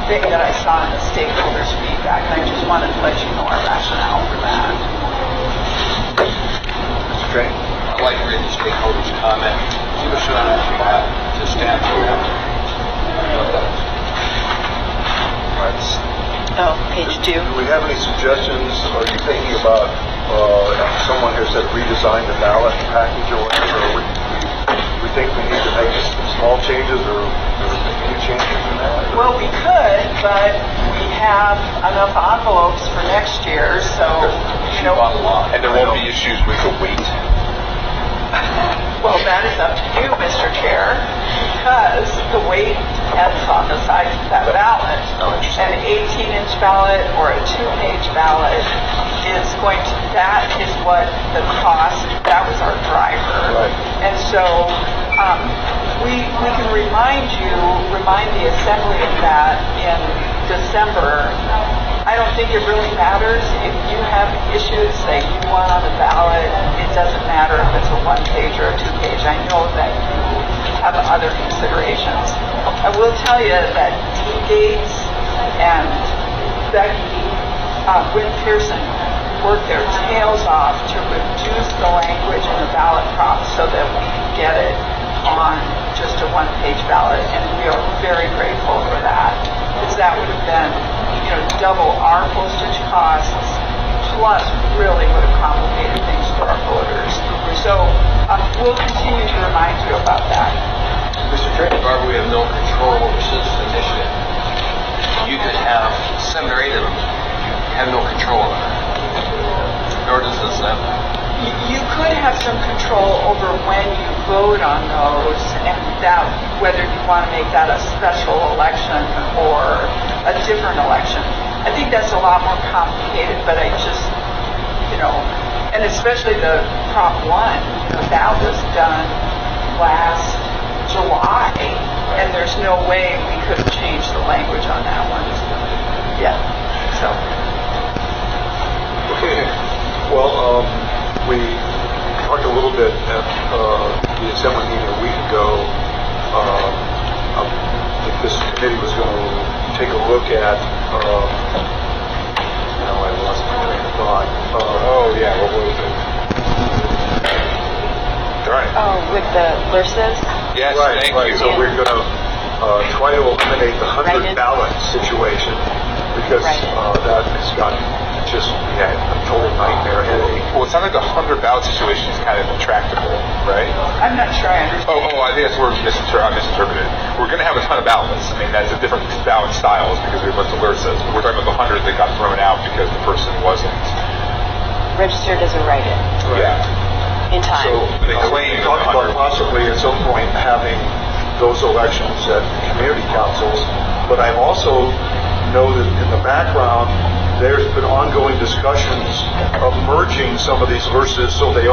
thing that I saw in the stakeholders' feedback, and I just wanted to let you know our rationale for that. Okay. I'd like to read the stakeholders' comment. Give us an idea to staff. Oh, page 2. Do we have any suggestions? Are you thinking about, someone has said redesign the ballot package or whatever? We think we need to make some small changes or any changes in that? Well, we could, but we have enough envelopes for next year, so, And there won't be issues with the weight. well, that is up to you, Mr. Chair, because the weight depends on the size of that ballot. An 18-inch ballot or a 2-page ballot is that is what the cost, that was our driver. Right. And so, we can remind the Assembly of that in December. I don't think it really matters if you have issues that you want on the ballot. It doesn't matter if it's a 1-page or a 2-page. I know that you have other considerations. I will tell you that Dean Gates and Becky Wynn Pearson worked their tails off to reduce the language in the ballot prop so that we can get it on just a 1-page ballot, and we are very grateful for that, because that would have been, double our postage costs, plus really would have complicated things for our voters. So we'll continue to remind you about that. Mr. Chairman, Barbara, we have no control over citizen initiative. You could have 7 or 8 of them. You have no control over it. Nor does the Senate. You could have some control over when you vote on those and that whether you want to make that a special election or a different election. I think that's a lot more complicated, but I just, and especially the Prop 1, that was done last July, and there's no way we could have changed the language on that one. Yeah, so. Okay. Well, we talked a little bit at the assembly meeting a week ago. That this committee was going to take a look at. Now I lost my train of thought. What was it? All right. Oh, with the LRSAs? Yes, Right. thank you. So we're going to try to eliminate the 100 Write-in. ballot situation because Right. that has got just a total nightmare headache. Well, it sounds like the 100 ballot situation is kind of intractable, right? I'm not sure I understand. I think that's where I misinterpreted. We're going to have a ton of ballots. I mean, that's a different ballot styles because we have what the alert says. We're talking about the 100 that got thrown out because the person wasn't. Registered as a write-in Yeah. in time. So They claim we talked it's about 100. possibly at some point having those elections at community councils, but I also know that in the background there's been ongoing discussions of merging some of these verses so they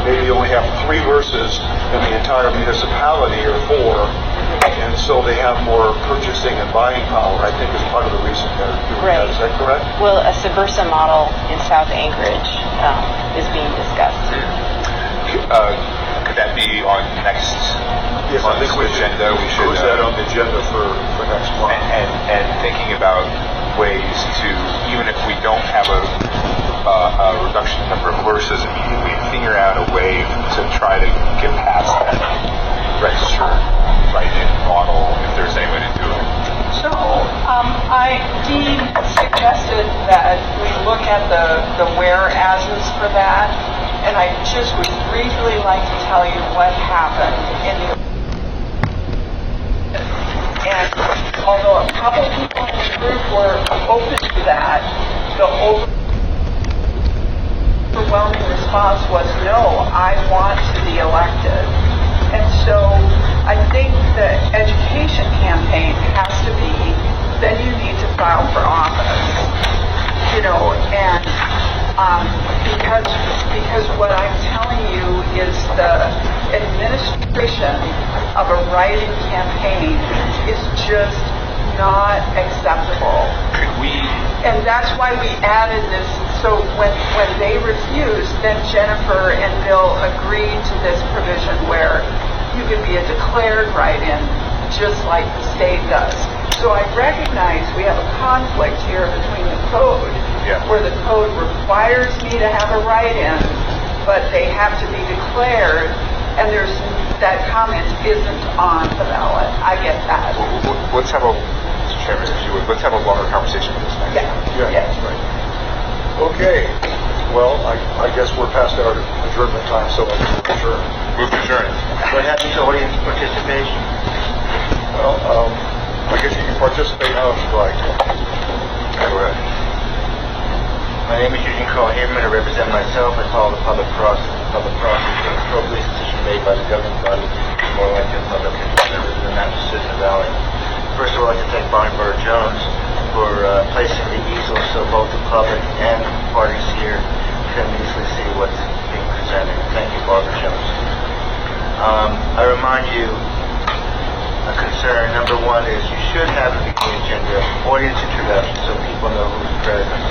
maybe only have 3 verses in the entire municipality or 4, and so they have more purchasing and buying power. I think is part of the reason they're doing that. Right. Is that correct? Well, a Subversa model in South Anchorage is being discussed. Could that be on next Yes, I think we month's should agenda? We should put that on the agenda for next month. and thinking about ways to, even if we don't have a reduction in number of verses immediately, figure out a way to try to get past that registered write-in model if there's any way to do it. So, Dean suggested that we look at the whereases for that, and I just would briefly like to tell you what happened in the. And although a couple people in the group were open to that, the overwhelming response was no, I want to be elected. And so I think the education campaign has to be, then you need to file for office. And because what I'm telling you is the administration of a write-in campaign is just not acceptable. Could we, And that's why we added this. So when they refused, then Jennifer and Bill agreed to this provision where you can be a declared write-in just like the state does. So I recognize we have a conflict here between the code, where the code requires me to have a write-in, but they have to be declared, and that comment isn't on the ballot. I get that. let's have Mr. Chairman, if you would, let's have a longer conversation with this next time. Yeah. Okay. Well, I guess we're past our adjournment time, so I guess we're adjourned. Move to adjourn. What happened to audience participation? Well, I guess you can participate now if you'd like. Go ahead. My name is Eugene Carl Haberman. I represent myself. I follow the public process to appropriate decision made by the governing body, more like the public representatives in the Massachusetts Valley. First of all, I'd like to thank Barney Burr-Jones for placing the easel so both the public and parties here can easily see what's being presented. Thank you, Barbara Jones. I remind you, a concern number 1 is you should have a beginning agenda, audience introduction, so people know who's present.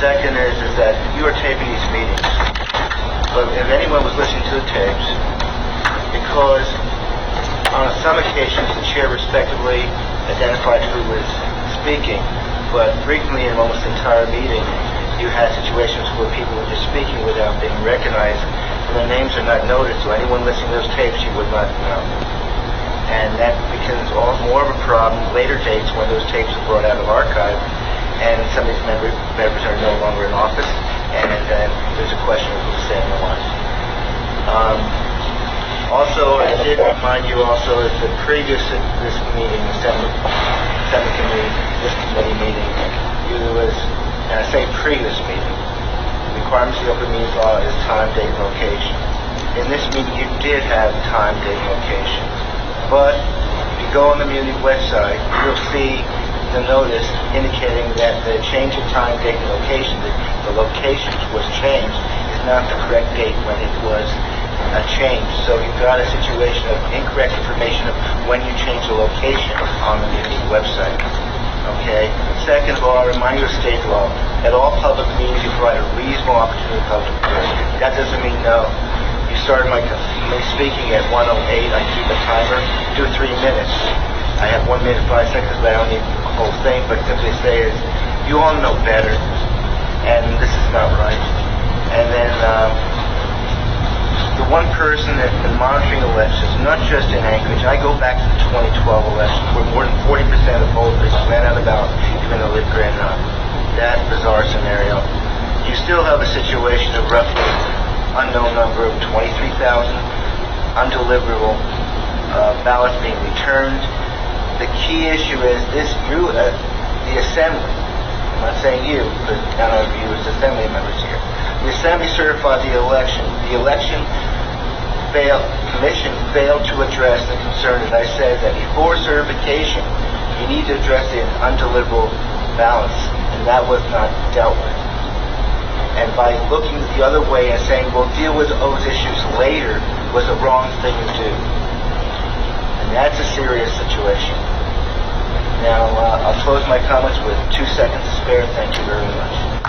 Second is that you are taping these meetings, but if anyone was listening to the tapes, because on some occasions the chair respectively identified who was speaking, but frequently in almost the entire meeting, you had situations where people were just speaking without being recognized, and their names are not noted, so anyone listening to those tapes you would not know. And that becomes all more of a problem later dates when those tapes are brought out of archive, and some of these members are no longer in office, and there's a question of who's saying the what. Also, I did remind you also that the previous this meeting, the Senate committee, this committee meeting, it was, and I say previous meeting, the requirements of the open meetings law is time, date, and location. In this meeting, you did have time, date, and location. But if you go on the Muni website, you'll see the notice indicating that the change in time, date, and location, the location was changed, is not the correct date when it was changed. So you've got a situation of incorrect information of when you change the location on the Muni website. Okay? Second of all, I remind you of state law. At all public meetings, you provide a reasonable opportunity for public hearing. That doesn't mean no. You started my speaking at 1:08. I keep a timer. Do 3 minutes. I have 1 minute 5 seconds, but I don't need the whole thing. But simply say is, you all know better, and this is not right. And then the one person that's been monitoring elections, not just in Anchorage. I go back to the 2012 election, where more than 40% of the voters ran out of ballot, even though they ran out. That bizarre scenario. You still have a situation of roughly unknown number of 23,000 undeliverable ballots being returned. The key issue is this: the Assembly. I'm not saying you, but none of you as Assembly members here. The Assembly certified the election. The election Commission failed to address the concern, as I said, that before certification, you need to address the undeliverable ballots, and that was not dealt with. And by looking the other way and saying, we'll deal with those issues later, was the wrong thing to do. And that's a serious situation. Now, I'll close my comments with 2 seconds to spare. Thank you very much.